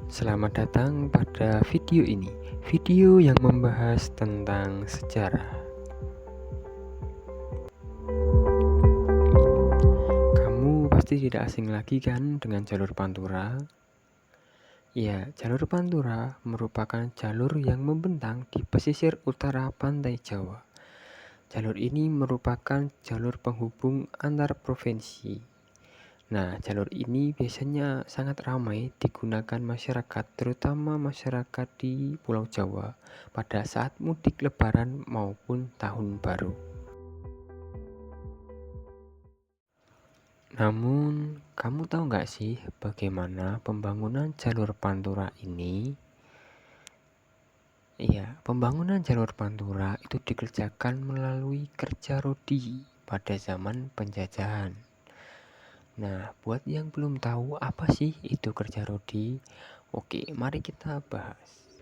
Selamat datang pada video ini, video yang membahas tentang sejarah. Kamu pasti tidak asing lagi kan dengan jalur Pantura? Ya, jalur Pantura merupakan jalur yang membentang di pesisir utara pantai Jawa. Jalur ini merupakan jalur penghubung antar provinsi. Nah, jalur ini biasanya sangat ramai digunakan masyarakat, terutama masyarakat di Pulau Jawa, pada saat mudik Lebaran maupun Tahun Baru. Namun, kamu tahu nggak sih bagaimana pembangunan jalur Pantura ini? Iya, pembangunan jalur Pantura itu dikerjakan melalui kerja rodi pada zaman penjajahan. Nah, buat yang belum tahu apa sih itu kerja rodi, oke, mari kita bahas.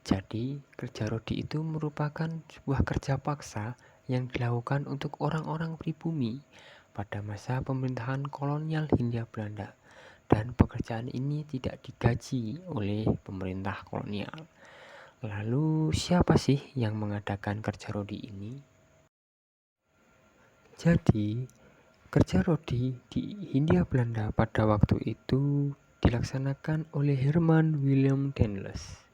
Jadi, kerja rodi itu merupakan sebuah kerja paksa yang dilakukan untuk orang-orang pribumi pada masa pemerintahan kolonial Hindia Belanda, dan pekerjaan ini tidak digaji oleh pemerintah kolonial. Lalu, siapa sih yang mengadakan kerja rodi ini? Jadi, kerja rodi di Hindia Belanda pada waktu itu dilaksanakan oleh Herman Willem Daendels.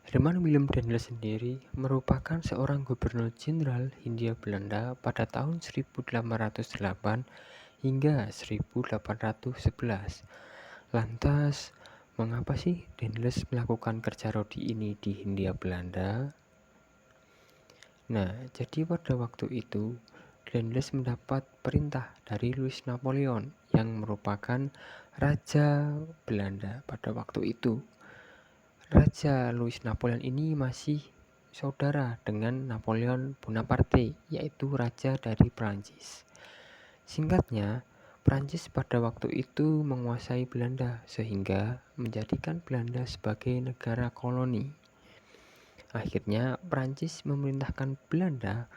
Herman Willem Daendels sendiri merupakan seorang gubernur jenderal Hindia Belanda pada tahun 1808 hingga 1811. Lantas, mengapa sih Daendels melakukan kerja rodi ini di Hindia Belanda? Nah, jadi pada waktu itu Daendels mendapat perintah dari Louis Napoleon yang merupakan Raja Belanda pada waktu itu. Raja Louis Napoleon ini masih saudara dengan Napoleon Bonaparte, yaitu raja dari Prancis. Singkatnya, Prancis pada waktu itu menguasai Belanda sehingga menjadikan Belanda sebagai negara koloni. Akhirnya, Prancis memerintahkan Belanda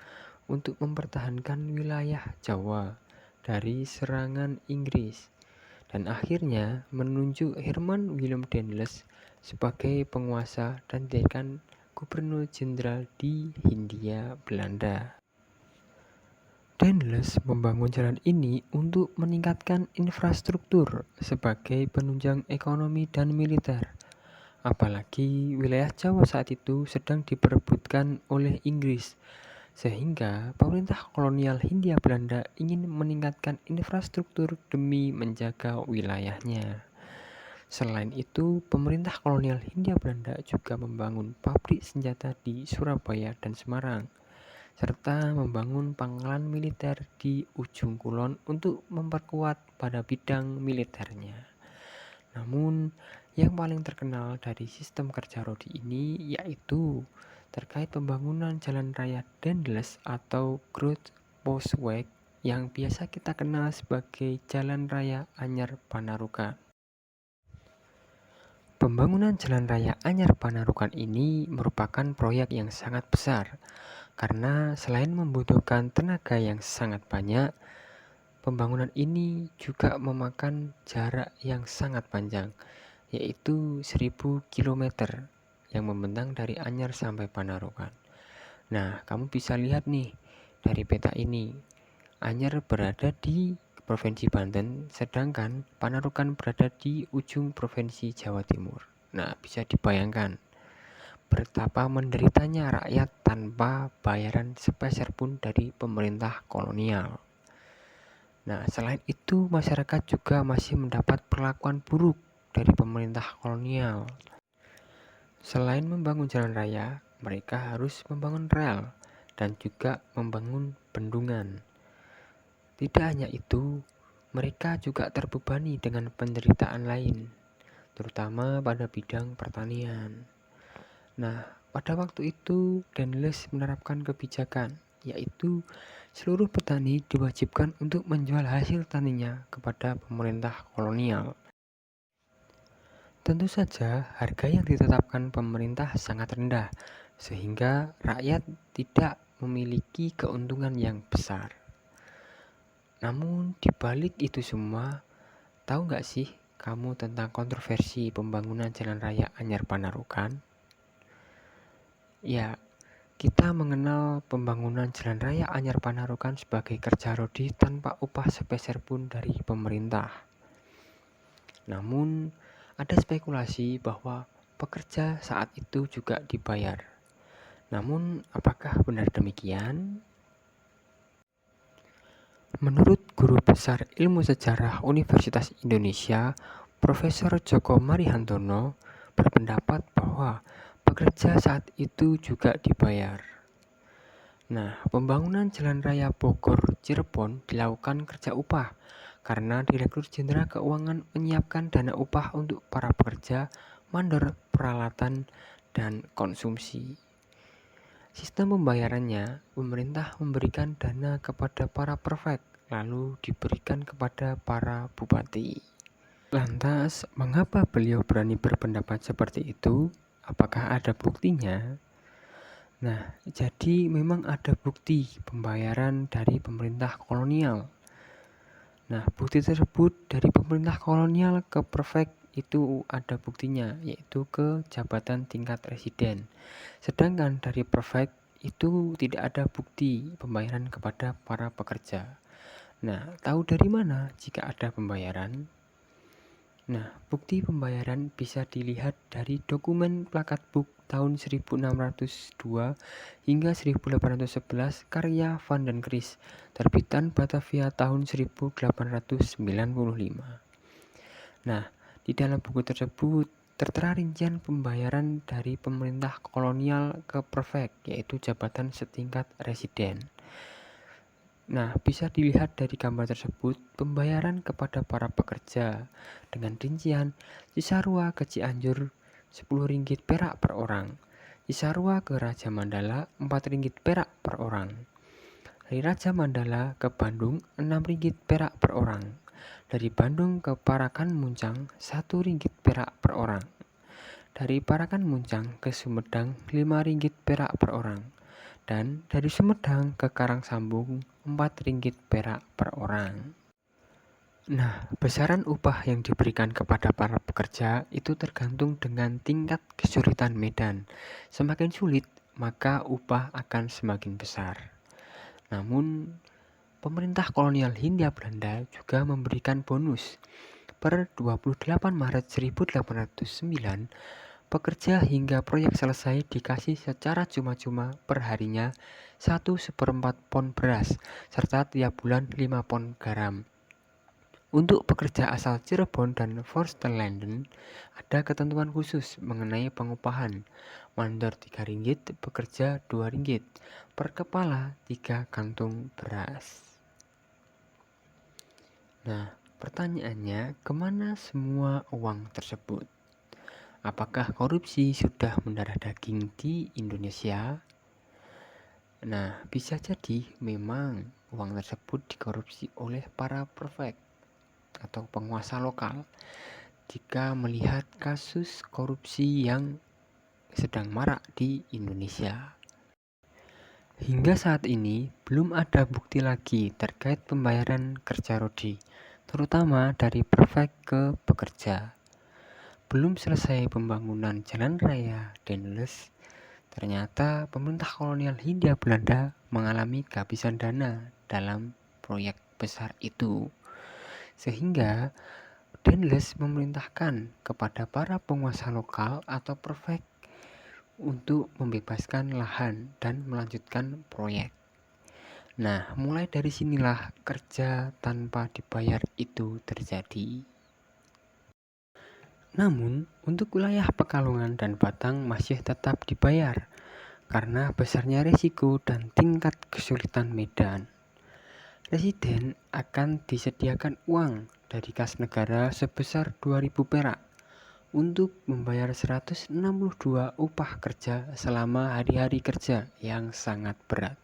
untuk mempertahankan wilayah Jawa dari serangan Inggris, dan akhirnya menunjuk Herman Willem Daendels sebagai penguasa dan dijadikan gubernur jenderal di Hindia Belanda. Daendels membangun jalan ini untuk meningkatkan infrastruktur sebagai penunjang ekonomi dan militer. Apalagi wilayah Jawa saat itu sedang diperebutkan oleh Inggris, sehingga pemerintah kolonial Hindia Belanda ingin meningkatkan infrastruktur demi menjaga wilayahnya. Selain itu, pemerintah kolonial Hindia Belanda juga membangun pabrik senjata di Surabaya dan Semarang, serta membangun pangkalan militer di ujung kulon untuk memperkuat pada bidang militernya. Namun, yang paling terkenal dari sistem kerja rodi ini yaitu terkait pembangunan jalan raya Daendels atau Groot Postweg yang biasa kita kenal sebagai Jalan Raya Anyar Panarukan. Pembangunan Jalan Raya Anyar Panarukan ini merupakan proyek yang sangat besar karena selain membutuhkan tenaga yang sangat banyak, pembangunan ini juga memakan jarak yang sangat panjang, yaitu 1000 km yang membentang dari Anyar sampai Panarukan. Nah, kamu bisa lihat nih dari peta ini. Anyar berada di Provinsi Banten, sedangkan Panarukan berada di ujung Provinsi Jawa Timur. Nah, bisa dibayangkan betapa menderitanya rakyat tanpa bayaran sepeser pun dari pemerintah kolonial. Nah, selain itu masyarakat juga masih mendapat perlakuan buruk dari pemerintah kolonial. Selain membangun jalan raya, mereka harus membangun rel dan juga membangun bendungan. Tidak hanya itu, mereka juga terbebani dengan penderitaan lain, terutama pada bidang pertanian. Nah, pada waktu itu Daendels menerapkan kebijakan, yaitu seluruh petani diwajibkan untuk menjual hasil taninya kepada pemerintah kolonial. Tentu saja, harga yang ditetapkan pemerintah sangat rendah, sehingga rakyat tidak memiliki keuntungan yang besar. Namun, di balik itu semua, tahu nggak sih kamu tentang kontroversi pembangunan Jalan Raya Anyar Panarukan? Ya, kita mengenal pembangunan Jalan Raya Anyar Panarukan sebagai kerja rodi tanpa upah sepeser pun dari pemerintah. Namun, ada spekulasi bahwa pekerja saat itu juga dibayar. Namun, apakah benar demikian? Menurut Guru Besar Ilmu Sejarah Universitas Indonesia, Profesor Djoko Marihantono berpendapat bahwa pekerja saat itu juga dibayar. Nah, pembangunan Jalan Raya Bogor-Cirebon dilakukan kerja upah karena Direktur Jenderal Keuangan menyiapkan dana upah untuk para pekerja, mandor, peralatan, dan konsumsi. Sistem pembayarannya, pemerintah memberikan dana kepada para prefek, lalu diberikan kepada para bupati. Lantas, mengapa beliau berani berpendapat seperti itu? Apakah ada buktinya? Nah, jadi memang ada bukti pembayaran dari pemerintah kolonial. Nah, bukti tersebut dari pemerintah kolonial ke prefek itu ada buktinya, yaitu ke jabatan tingkat residen. Sedangkan dari prefek itu tidak ada bukti pembayaran kepada para pekerja. Nah, tahu dari mana jika ada pembayaran? Nah, bukti pembayaran bisa dilihat dari dokumen plakat book tahun 1602 hingga 1811 karya Van den Kris, terbitan Batavia tahun 1895. Nah, di dalam buku tersebut tertera rincian pembayaran dari pemerintah kolonial ke prefek, yaitu jabatan setingkat residen. Nah, bisa dilihat dari gambar tersebut pembayaran kepada para pekerja dengan rincian Cisarua ke Cianjur Rp10 perak per orang, Cisarua ke Raja Mandala Rp4 perak per orang, dari Raja Mandala ke Bandung Rp6 perak per orang, dari Bandung ke Parakan Muncang Rp1 perak per orang, dari Parakan Muncang ke Sumedang Rp5 perak per orang, dan dari Sumedang ke Karangsambung Rp4 perak per orang. Nah, besaran upah yang diberikan kepada para pekerja itu tergantung dengan tingkat kesulitan medan. Semakin sulit, maka upah akan semakin besar. Namun, pemerintah kolonial Hindia Belanda juga memberikan bonus. Per 28 Maret 1809, pekerja hingga proyek selesai dikasih secara cuma-cuma perharinya 1/4 pon beras, serta tiap bulan 5 pon garam. Untuk pekerja asal Cirebon dan Forsterlanden, ada ketentuan khusus mengenai pengupahan. Mandor Rp3, pekerja Rp2, per kepala 3 kantung beras. Nah, pertanyaannya, kemana semua uang tersebut? Apakah korupsi sudah mendarah daging di Indonesia? Nah, bisa jadi memang uang tersebut dikorupsi oleh para prefek atau penguasa lokal jika melihat kasus korupsi yang sedang marak di Indonesia. Hingga saat ini belum ada bukti lagi terkait pembayaran kerja rodi, terutama dari prefek ke pekerja. Belum selesai pembangunan Jalan Raya Dendels, ternyata pemerintah kolonial Hindia Belanda mengalami kehabisan dana dalam proyek besar itu. Sehingga Dendels memerintahkan kepada para penguasa lokal atau prefek untuk membebaskan lahan dan melanjutkan proyek. Nah, mulai dari sinilah kerja tanpa dibayar itu terjadi. Namun, untuk wilayah Pekalongan dan Batang masih tetap dibayar karena besarnya risiko dan tingkat kesulitan medan. Residen akan disediakan uang dari kas negara sebesar 2.000 perak untuk membayar 162 upah kerja selama hari-hari kerja yang sangat berat.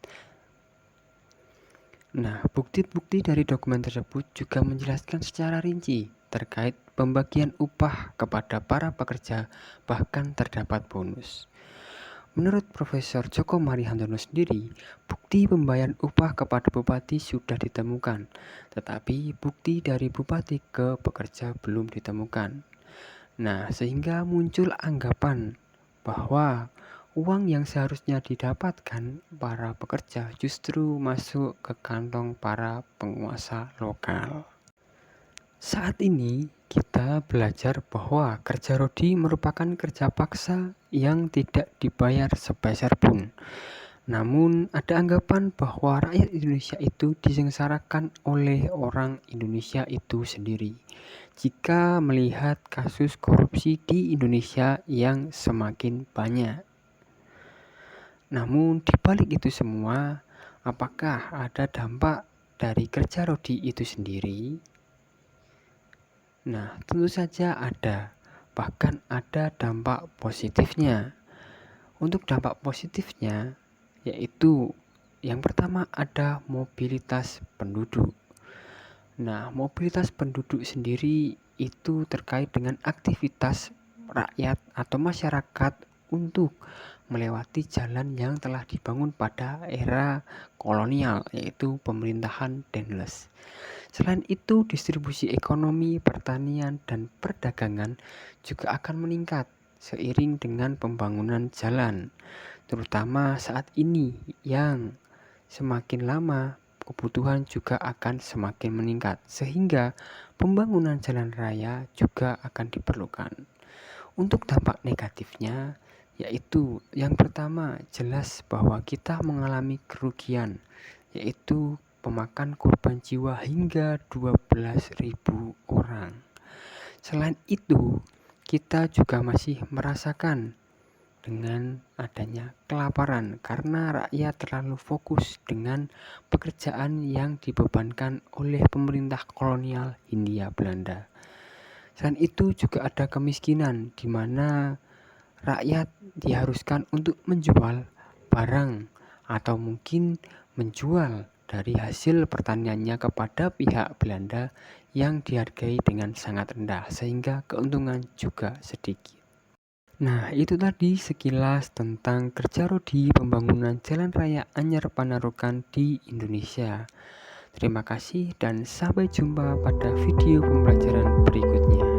Nah, bukti-bukti dari dokumen tersebut juga menjelaskan secara rinci terkait pembagian upah kepada para pekerja, bahkan terdapat bonus. Menurut Profesor Djoko Marihandono sendiri, bukti pembayaran upah kepada bupati sudah ditemukan, tetapi bukti dari bupati ke pekerja belum ditemukan. Nah, sehingga muncul anggapan bahwa uang yang seharusnya didapatkan para pekerja justru masuk ke kantong para penguasa lokal. Saat ini kita belajar bahwa kerja rodi merupakan kerja paksa yang tidak dibayar sepeser pun. Namun ada anggapan bahwa rakyat Indonesia itu disengsarakan oleh orang Indonesia itu sendiri. Jika melihat kasus korupsi di Indonesia yang semakin banyak. Namun di balik itu semua, apakah ada dampak dari kerja rodi itu sendiri? Nah, tentu saja ada. Bahkan ada dampak positifnya. Untuk dampak positifnya, yaitu yang pertama ada mobilitas penduduk. Nah, mobilitas penduduk sendiri itu terkait dengan aktivitas rakyat atau masyarakat untuk melewati jalan yang telah dibangun pada era kolonial, yaitu pemerintahan Dendles. Selain itu, distribusi ekonomi, pertanian, dan perdagangan juga akan meningkat seiring dengan pembangunan jalan, terutama saat ini yang semakin lama kebutuhan juga akan semakin meningkat, sehingga pembangunan jalan raya juga akan diperlukan. Untuk dampak negatifnya, yaitu yang pertama jelas bahwa kita mengalami kerugian, yaitu memakan korban jiwa hingga 12.000 orang. Selain itu, kita juga masih merasakan dengan adanya kelaparan karena rakyat terlalu fokus dengan pekerjaan yang dibebankan oleh pemerintah kolonial Hindia Belanda. Selain itu juga ada kemiskinan di mana rakyat diharuskan untuk menjual barang atau mungkin menjual dari hasil pertaniannya kepada pihak Belanda yang dihargai dengan sangat rendah sehingga keuntungan juga sedikit. Nah, itu tadi sekilas tentang kerja rodi pembangunan Jalan Raya Anyar Panarukan di Indonesia. Terima kasih dan sampai jumpa pada video pembelajaran berikutnya.